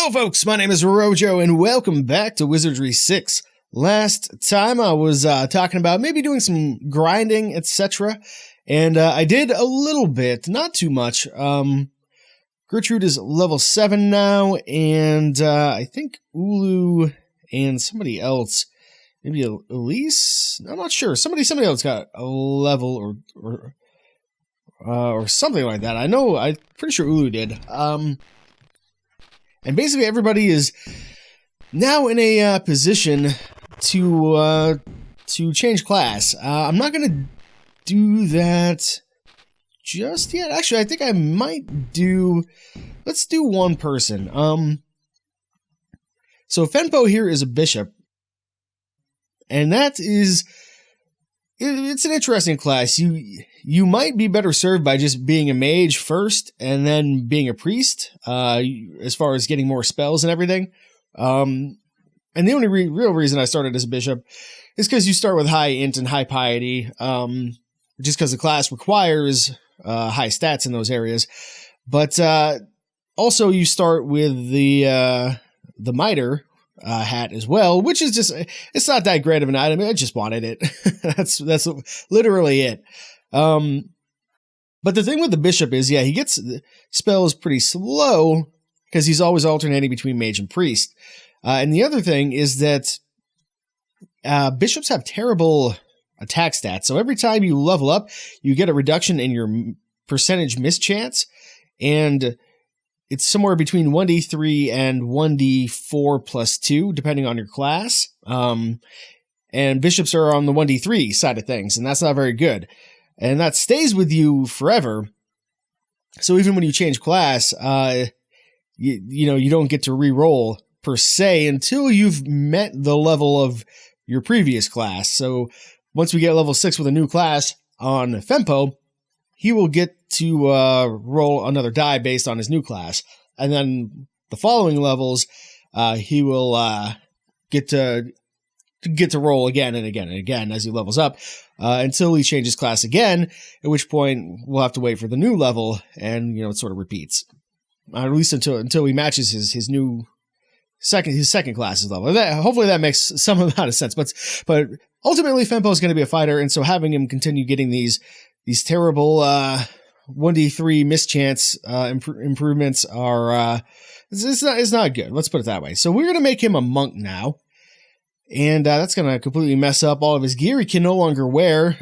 Hello folks, my name is Rojo and welcome back to Wizardry 6. Last time I was talking about maybe doing some grinding, etc. And I did a little bit, not too much. Gertrude is level 7 now, and I think Ulu and somebody else, maybe Elise? I'm not sure. Somebody else got a level or something like that. I'm pretty sure Ulu did. And basically everybody is now in a position to change class. I'm not going to do that just yet. Actually, I think I might do... Let's do one person. So Fenpo here is a bishop. And that is... It's an interesting class. You might be better served by just being a mage first and then being a priest, as far as getting more spells and everything. And the only real reason I started as a bishop is because you start with high int and high piety, just because the class requires high stats in those areas. But also you start with the mitre hat as well, which is just, it's not that great of an item. I just wanted it. That's literally it. But the thing with the bishop is, yeah, he gets spells pretty slow because he's always alternating between mage and priest. And the other thing is that bishops have terrible attack stats. So every time you level up, you get a reduction in your percentage mischance, and it's somewhere between 1d3 and 1d4 plus 2, depending on your class. And bishops are on the 1d3 side of things, and that's not very good. And that stays with you forever. So even when you change class, you don't get to re-roll per se until you've met the level of your previous class. So once we get level 6 with a new class on Fempo, he will get to roll another die based on his new class. And then the following levels, he will get to roll again and again and again as he levels up, until he changes class again, at which point we'll have to wait for the new level, and it sort of repeats. At least until he matches his second class's level. Hopefully that makes some amount of sense. But ultimately Fempo is going to be a fighter, and so having him continue getting these terrible 1d3 mischance improvements are it's not good. Let's put it that way. So we're going to make him a monk now. And that's going to completely mess up all of his gear. He can no longer wear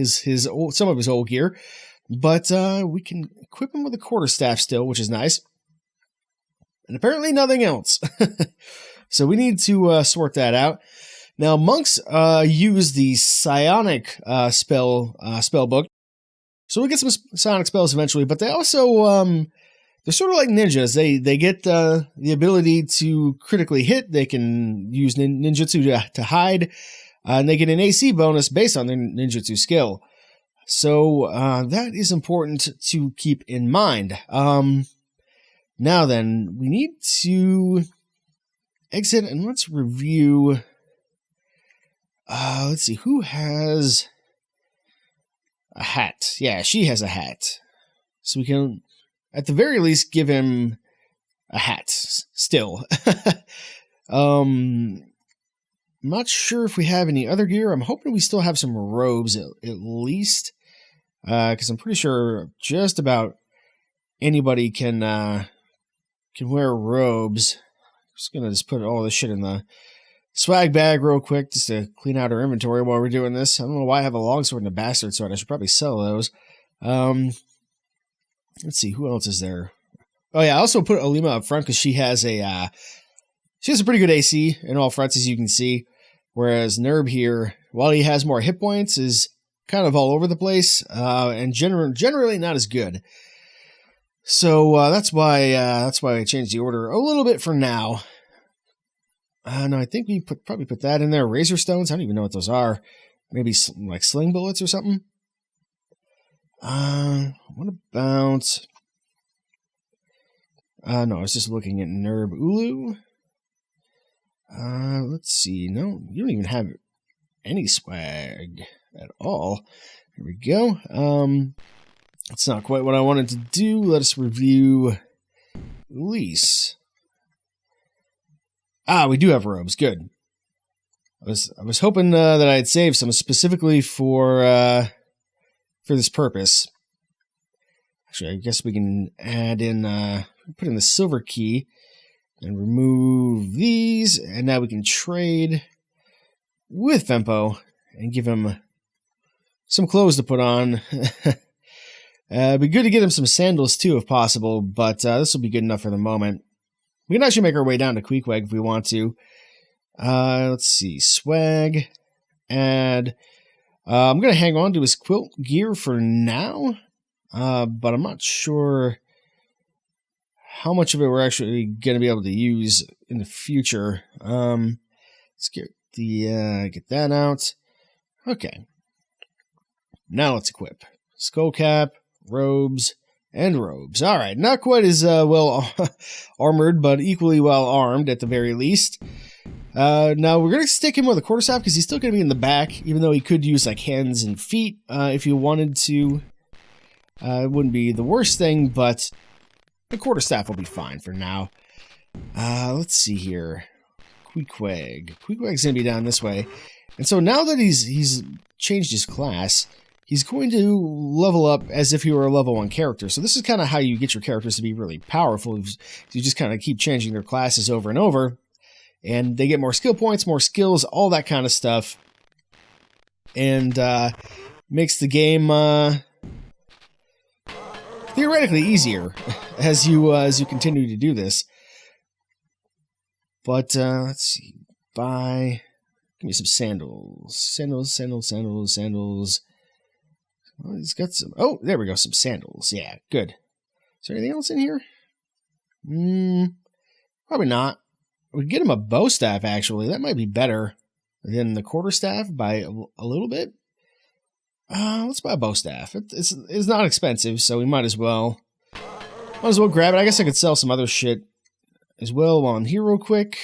some of his old gear. But we can equip him with a quarterstaff still, which is nice. And apparently nothing else. So we need to sort that out. Now, monks use the psionic spell book. So we'll get some psionic spells eventually. But they also... they're sort of like ninjas. They get the ability to critically hit. They can use ninjutsu to hide. And they get an AC bonus based on their ninjutsu skill. So that is important to keep in mind. Now then, we need to exit and let's review. Let's see, who has a hat? Yeah, she has a hat. So we can... at the very least, give him a hat, still. I'm not sure if we have any other gear. I'm hoping we still have some robes, at least. Because I'm pretty sure just about anybody can wear robes. Just going to put all this shit in the swag bag real quick, just to clean out our inventory while we're doing this. I don't know why I have a longsword and a bastard sword. I should probably sell those. Let's see, who else is there? Oh yeah, I also put Alima up front because she has a pretty good AC in all fronts, as you can see. Whereas Nerb here, while he has more hit points, is kind of all over the place, and generally not as good. So that's why I changed the order a little bit for now. No, I think we probably put that in there. Razor stones, I don't even know what those are. Maybe like sling bullets or something. What about... no, I was just looking at Nerb Ulu. Let's see. No, you don't even have any swag at all. Here we go. That's not quite what I wanted to do. Let us review Elise. Ah, we do have robes. Good. I was hoping that I'd save some specifically for this purpose. Actually, I guess we can add in, put in the silver key and remove these, and now we can trade with Fempo and give him some clothes to put on. It'd be good to get him some sandals too, if possible, but this will be good enough for the moment. We can actually make our way down to Queequeg if we want to. Let's see, swag, add. I'm going to hang on to his quilt gear for now, but I'm not sure how much of it we're actually going to be able to use in the future. Let's get that out. Okay. Now let's equip. Skull cap, robes, and robes. All right, not quite as well armored, but equally well armed at the very least. Now we're going to stick him with a quarterstaff because he's still going to be in the back, even though he could use like hands and feet if he wanted to. It wouldn't be the worst thing, but the quarterstaff will be fine for now. Let's see here. Queequeg. Queequeg's going to be down this way. And so now that he's changed his class, he's going to level up as if he were a level 1 character. So this is kind of how you get your characters to be really powerful. You just kind of keep changing their classes over and over. And they get more skill points, more skills, all that kind of stuff. And makes the game theoretically easier as you continue to do this. But let's see. Give me some sandals. Sandals. Oh, he's got some. Oh, there we go. Some sandals. Yeah, good. Is there anything else in here? Probably not. We could get him a bow staff, actually. That might be better than the quarterstaff by a little bit. Let's buy a bow staff. It's not expensive, so we might as well grab it. I guess I could sell some other shit as well while I'm here real quick.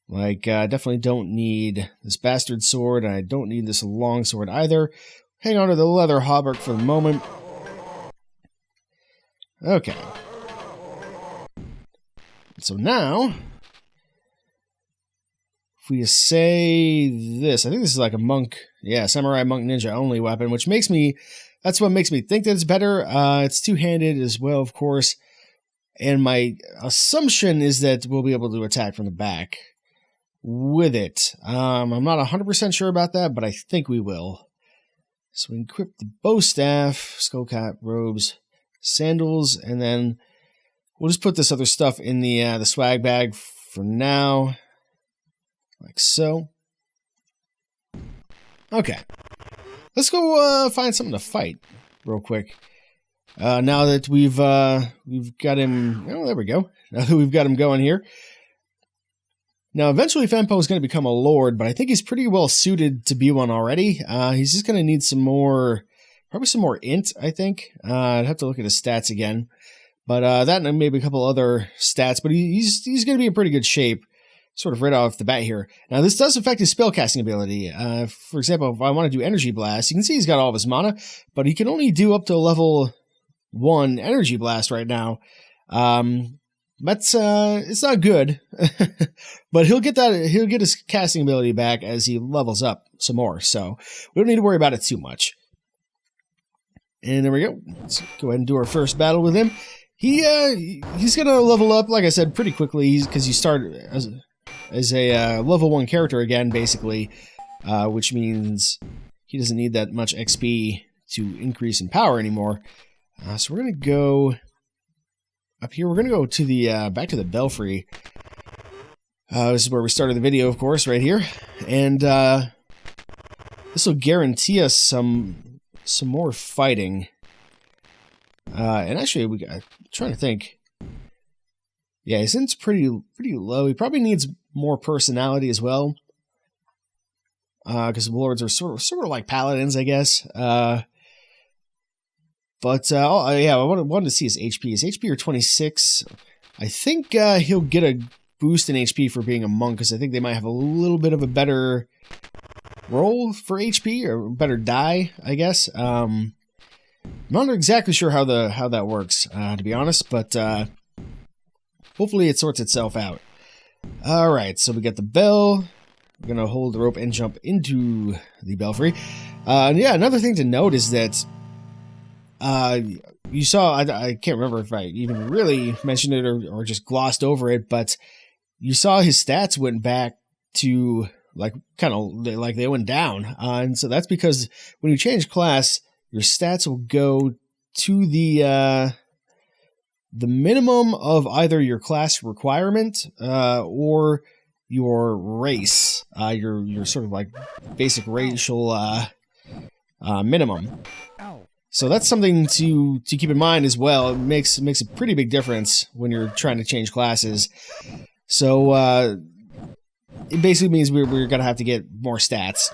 Like, I definitely don't need this bastard sword, and I don't need this long sword either. Hang on to the leather hauberk for the moment. Okay. So now, if we say this, I think this is like a monk, samurai monk ninja only weapon, which that's what makes me think that it's better. It's two-handed as well, of course. And my assumption is that we'll be able to attack from the back with it. I'm not 100% sure about that, but I think we will. So we equip the bow staff, skull cap, robes, sandals, and then we'll just put this other stuff in the swag bag for now, like so. Okay, let's go find something to fight real quick. Now that we've got him, oh, there we go. Now that we've got him going here. Now, eventually Fempo is going to become a lord, but I think he's pretty well suited to be one already. He's just going to need probably some more int, I think. I'd have to look at his stats again. But that and maybe a couple other stats, but he's going to be in pretty good shape, sort of right off the bat here. Now, this does affect his spellcasting ability. For example, if I want to do Energy Blast, you can see he's got all of his mana, but he can only do up to level 1 Energy Blast right now. That's it's not good, but he'll get his casting ability back as he levels up some more. So we don't need to worry about it too much. And there we go. Let's go ahead and do our first battle with him. He's gonna level up, like I said, pretty quickly because you start as a level 1 character again, basically, which means he doesn't need that much XP to increase in power anymore. So we're gonna go up here. We're gonna go to the back to the belfry. This is where we started the video, of course, right here, and this will guarantee us some more fighting. And actually, I'm trying to think. Yeah, his int's pretty low. He probably needs more personality as well, because the lords are sort of like paladins, I guess. But I wanted to see his HP. His HP are 26. I think he'll get a boost in HP for being a monk, because I think they might have a little bit of a better roll for HP, or better die, I guess. I'm not exactly sure how that works, to be honest, but hopefully it sorts itself out. Alright, so we got the bell. We're going to hold the rope and jump into the belfry. And yeah, another thing to note is that you saw, I can't remember if I even really mentioned it or just glossed over it, but you saw his stats went back to like kind of like they went down. And so that's because when you change class, your stats will go to the minimum of either your class requirement or your race, your sort of like basic racial minimum. So that's something to keep in mind as well. It makes a pretty big difference when you're trying to change classes. So it basically means we're going to have to get more stats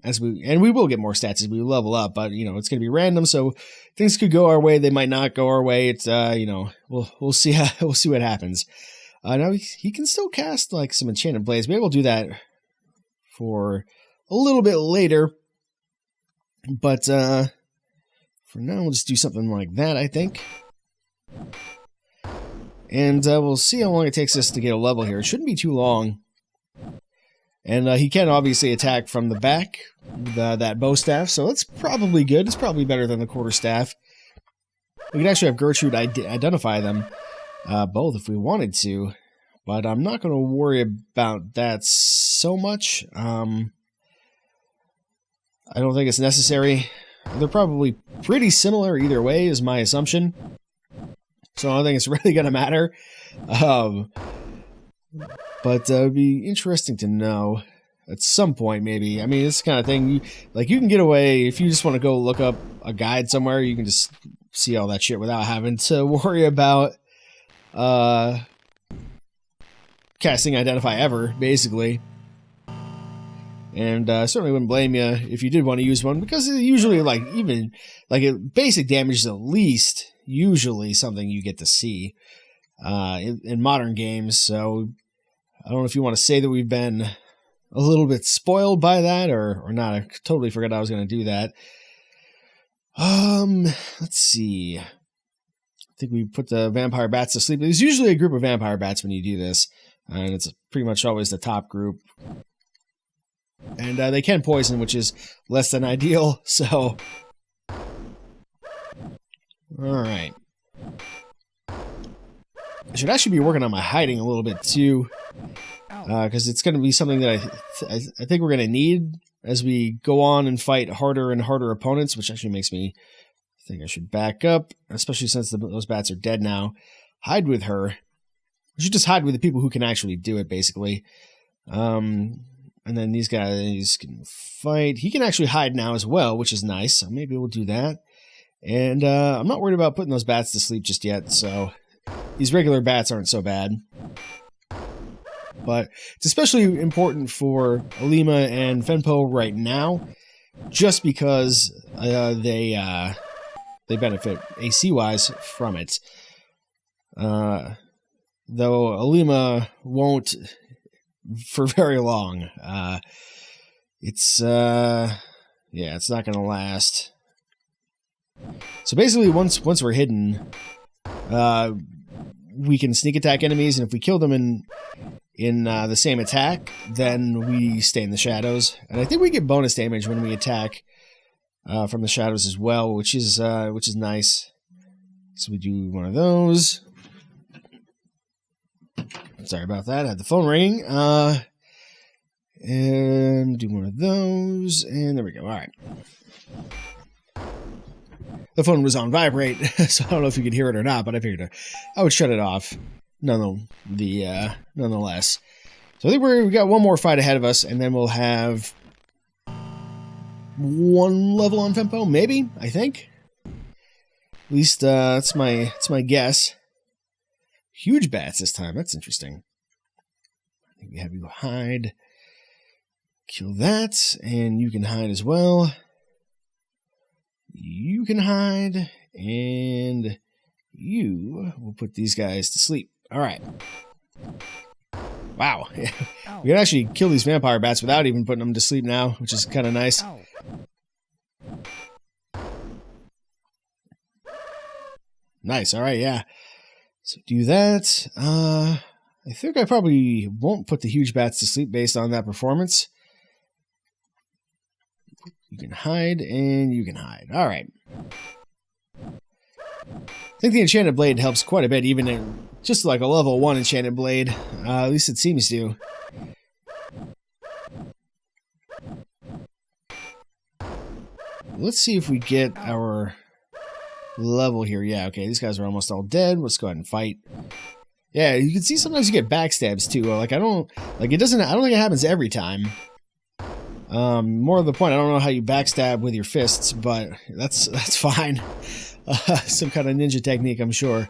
and we will get more stats as we level up, but you know, it's going to be random, so things could go our way, they might not go our way. It's you know, we'll see we'll see what happens. Now he can still cast like some enchanted blades. Maybe we'll do that for a little bit later. But for now, we'll just do something like that, I think. And we'll see how long it takes us to get a level here. It shouldn't be too long. And he can obviously attack from the back, that bow staff, so that's probably good. It's probably better than the quarterstaff. We could actually have Gertrude identify them both if we wanted to, but I'm not going to worry about that so much. I don't think it's necessary. They're probably pretty similar either way, is my assumption. So I don't think it's really going to matter. But it would be interesting to know at some point, maybe. I mean, it's the kind of thing, you can get away, if you just want to go look up a guide somewhere, you can just see all that shit without having to worry about casting Identify ever, basically. And I certainly wouldn't blame you if you did want to use one, because usually, basic damage is at least usually something you get to see in modern games. So I don't know if you want to say that we've been a little bit spoiled by that or not. I totally forgot I was going to do that. Let's see. I think we put the vampire bats to sleep. There's usually a group of vampire bats when you do this, and it's pretty much always the top group. And they can poison, which is less than ideal, so... Alright. I should actually be working on my hiding a little bit, too. Because it's going to be something that I think we're going to need as we go on and fight harder and harder opponents, which actually makes me think I should back up, especially since those bats are dead now. Hide with her. We should just hide with the people who can actually do it, basically. And then these guys can fight. He can actually hide now as well, which is nice. So maybe we'll do that. And I'm not worried about putting those bats to sleep just yet. So these regular bats aren't so bad. But it's especially important for Alima and Fenpo right now, just because they benefit AC-wise from it. Though Alima won't for very long. It's not going to last. So basically, once we're hidden, we can sneak attack enemies, and if we kill them in the same attack, then we stay in the shadows. And I think we get bonus damage when we attack from the shadows as well, which is nice. So we do one of those. Sorry about that. I had the phone ringing. And do one of those. And there we go. All right. The phone was on vibrate, so I don't know if you could hear it or not, but I figured I would shut it off. Nonetheless. So I think we got one more fight ahead of us, and then we'll have one level on Fempo, maybe, I think. At least that's my guess. Huge bats this time. That's interesting. I think we have you hide. Kill that, and you can hide as well. You can hide, and you will put these guys to sleep. All right. Wow. We can actually kill these vampire bats without even putting them to sleep now, which is kind of nice. Nice. All right, yeah. So do that. I think I probably won't put the huge bats to sleep based on that performance. You can hide, and you can hide. All right. I think the Enchanted Blade helps quite a bit, even in just like a level 1 Enchanted Blade. At least it seems to. Let's see if we get our level here. Yeah, okay, these guys are almost all dead. Let's go ahead and fight. Yeah, you can see sometimes you get backstabs too. Like I don't think it happens every time. More of the point, I don't know how you backstab with your fists, but that's fine. Some kind of ninja technique, I'm sure.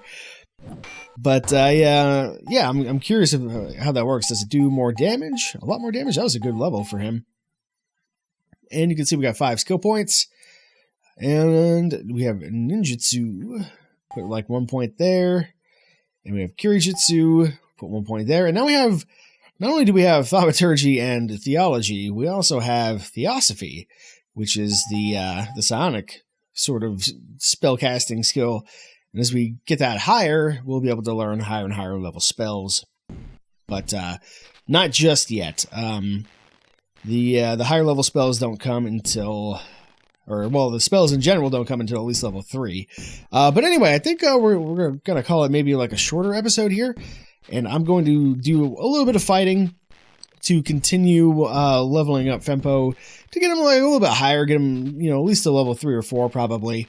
But yeah, I'm curious of how that works. Does it do more damage? A lot more damage? That was a good level for him. And you can see we got 5 skill points. And we have ninjutsu. Put like 1 point there. And we have Kirijutsu. Put 1 point there. And now we have, not only do we have Thaumaturgy and Theology, we also have Theosophy, which is the psionic sort of spellcasting skill. And as we get that higher, we'll be able to learn higher and higher level spells. But not just yet. The higher level spells don't come until, or well, the spells in general don't come until at least level 3. But anyway, I think we're gonna call it maybe like a shorter episode here, and I'm going to do a little bit of fighting to continue leveling up Fempo to get him like a little bit higher, get him at least a level 3 or 4 probably.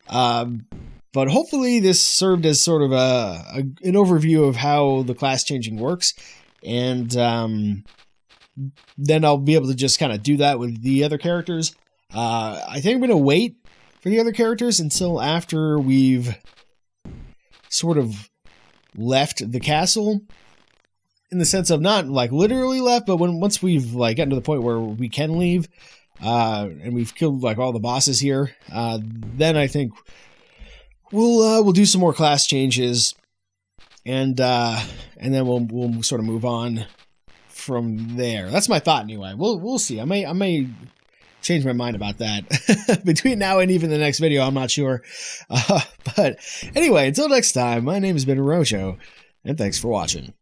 But hopefully this served as sort of an overview of how the class changing works, and then I'll be able to just kind of do that with the other characters. I think I'm going to wait for the other characters until after we've sort of left the castle, in the sense of not like literally left, but once we've like gotten to the point where we can leave, and we've killed like all the bosses here, then I think we'll do some more class changes, and then we'll sort of move on from there. That's my thought anyway. We'll see. I may change my mind about that between now and even the next video. I'm not sure. But anyway, until next time, my name has been Rojo, and thanks for watching.